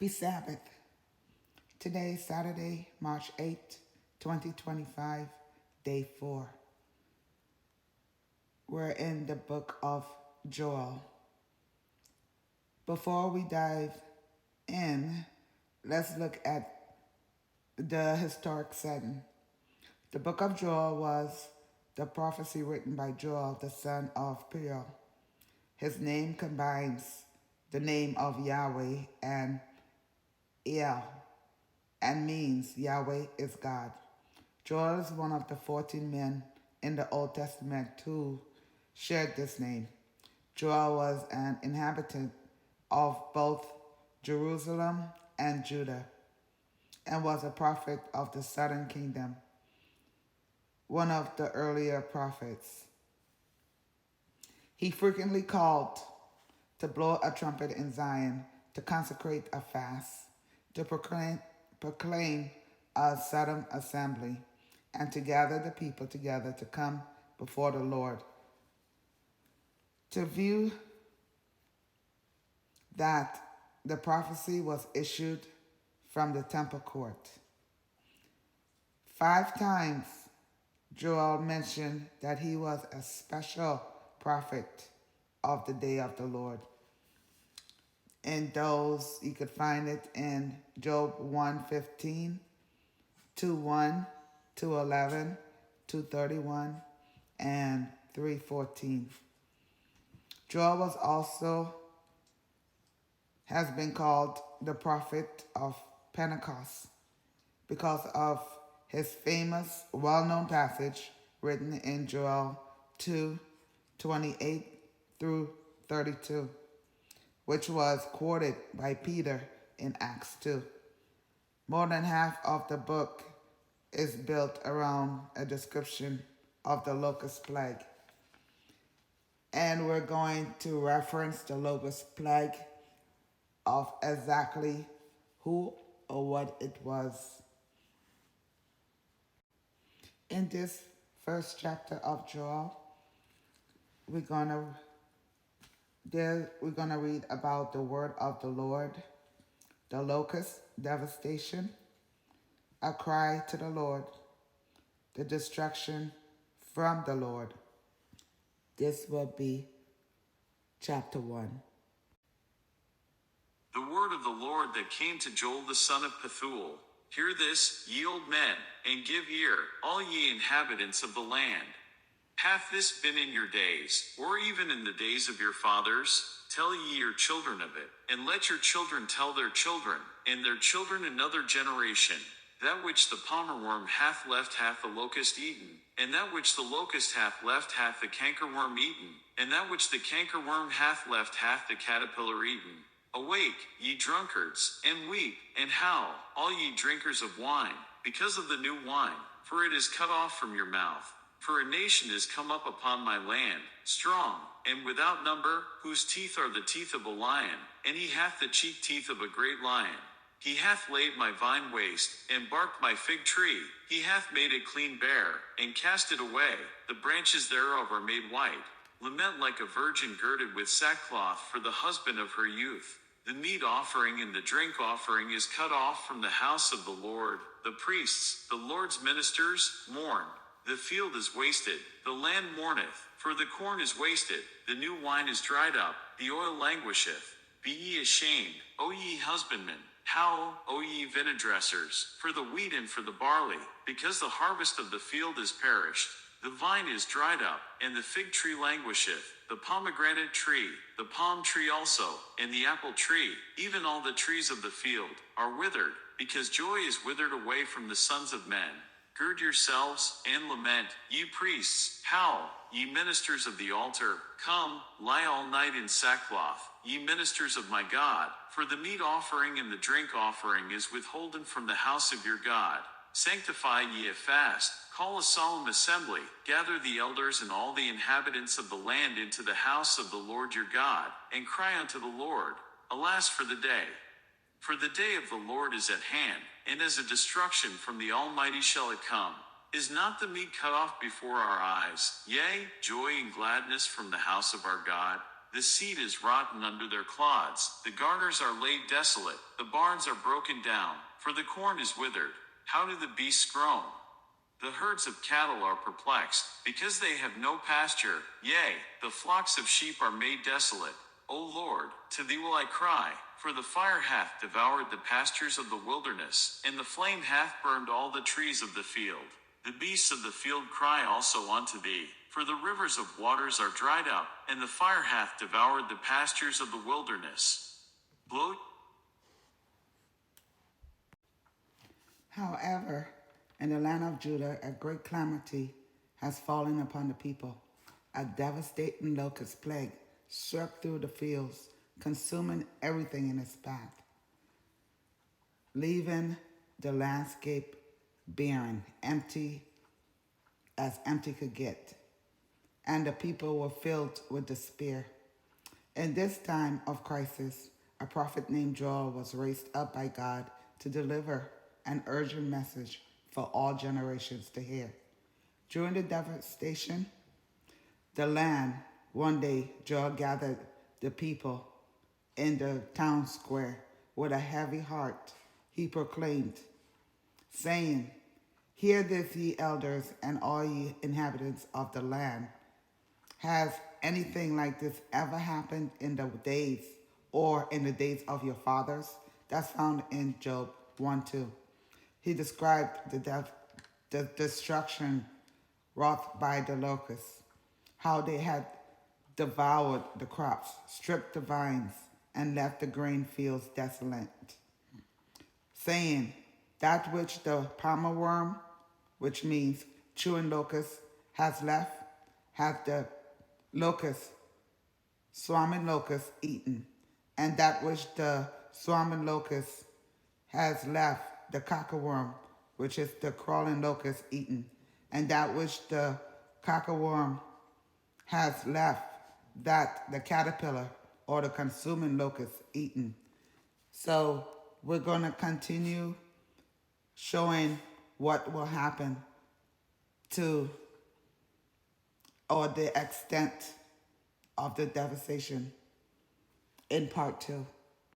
Happy Sabbath. Today is Saturday, March 8th, 2025, day 4. We're in the book of Joel. Before we dive in, let's look at the historic setting. The book of Joel was the prophecy written by Joel, the son of Peor. His name combines the name of Yahweh and El, and means Yahweh is God. Joel is one of the 14 men in the Old Testament who shared this name. Joel was an inhabitant of both Jerusalem and Judah, and was a prophet of the southern kingdom, one of the earlier prophets. He frequently called to blow a trumpet in Zion, to consecrate a fast, to proclaim a solemn assembly, and to gather the people together to come before the Lord. To view that the prophecy was issued from the temple court. 5 times Joel mentioned that he was a special prophet of the day of the Lord. And those, you could find it in Job 1:15, 2:1, 2:11, 2:31, and 3:14. Joel has been called the prophet of Pentecost because of his famous, well-known passage written in Joel 2:28 through 32, which was quoted by Peter in Acts 2. More than half of the book is built around a description of the locust plague. And we're going to reference the locust plague of exactly who or what it was. In this first chapter of Joel, we're gonna read about the word of the Lord, the locust devastation, a cry to the Lord, the destruction from the Lord. This will be chapter 1. The word of the Lord that came to Joel the son of Pethuel. Hear this, ye old men, and give ear, all ye inhabitants of the land. Hath this been in your days, or even in the days of your fathers? Tell ye your children of it, and let your children tell their children, and their children another generation. That which the palmerworm hath left hath the locust eaten, and that which the locust hath left hath the cankerworm eaten, and that which the cankerworm hath left hath the caterpillar eaten. Awake, ye drunkards, and weep, and howl, all ye drinkers of wine, because of the new wine, for it is cut off from your mouth. For a nation is come up upon my land, strong, and without number, whose teeth are the teeth of a lion, and he hath the cheek teeth of a great lion. He hath laid my vine waste, and barked my fig tree. He hath made it clean bare, and cast it away. The branches thereof are made white. Lament like a virgin girded with sackcloth for the husband of her youth. The meat offering and the drink offering is cut off from the house of the Lord. The priests, the Lord's ministers, mourn. The field is wasted, the land mourneth, for the corn is wasted, the new wine is dried up, the oil languisheth. Be ye ashamed, O ye husbandmen, howl, O ye vinedressers, for the wheat and for the barley, because the harvest of the field is perished. The vine is dried up, and the fig tree languisheth, the pomegranate tree, the palm tree also, and the apple tree, even all the trees of the field, are withered, because joy is withered away from the sons of men. Gird yourselves, and lament, ye priests, howl, ye ministers of the altar, come, lie all night in sackcloth, ye ministers of my God, for the meat offering and the drink offering is withholden from the house of your God. Sanctify ye a fast, call a solemn assembly, gather the elders and all the inhabitants of the land into the house of the Lord your God, and cry unto the Lord. Alas for the day! For the day of the Lord is at hand, and as a destruction from the Almighty shall it come. Is not the meat cut off before our eyes, yea, joy and gladness from the house of our God? The seed is rotten under their clods, the garners are laid desolate, the barns are broken down, for the corn is withered. How do the beasts groan? The herds of cattle are perplexed, because they have no pasture. Yea, the flocks of sheep are made desolate. O Lord, to thee will I cry, for the fire hath devoured the pastures of the wilderness, and the flame hath burned all the trees of the field. The beasts of the field cry also unto thee, for the rivers of waters are dried up, and the fire hath devoured the pastures of the wilderness. Blow. However, in the land of Judah, a great calamity has fallen upon the people. A devastating locust plague swept through the fields, consuming everything in its path, leaving the landscape barren, empty as empty could get. And the people were filled with despair. In this time of crisis, a prophet named Joel was raised up by God to deliver an urgent message for all generations to hear. During the devastation, the land, one day Joel gathered the people in the town square. With a heavy heart, he proclaimed, saying, "Hear this, ye elders, and all ye inhabitants of the land. Has anything like this ever happened in the days of your fathers?" That's found in Job 1:2. He described the destruction wrought by the locusts, how they had devoured the crops, stripped the vines, and left the grain fields desolate, saying, "That which the palmer worm," which means chewing locust, "has left, hath the locust, swarming locust, eaten. And that which the swarming locust has left, the cockerworm, which is the crawling locust, eaten. And that which the cockerworm has left, that the caterpillar or the consuming locust, eaten." So we're going to continue showing what will happen to, or the extent of the devastation in part 2.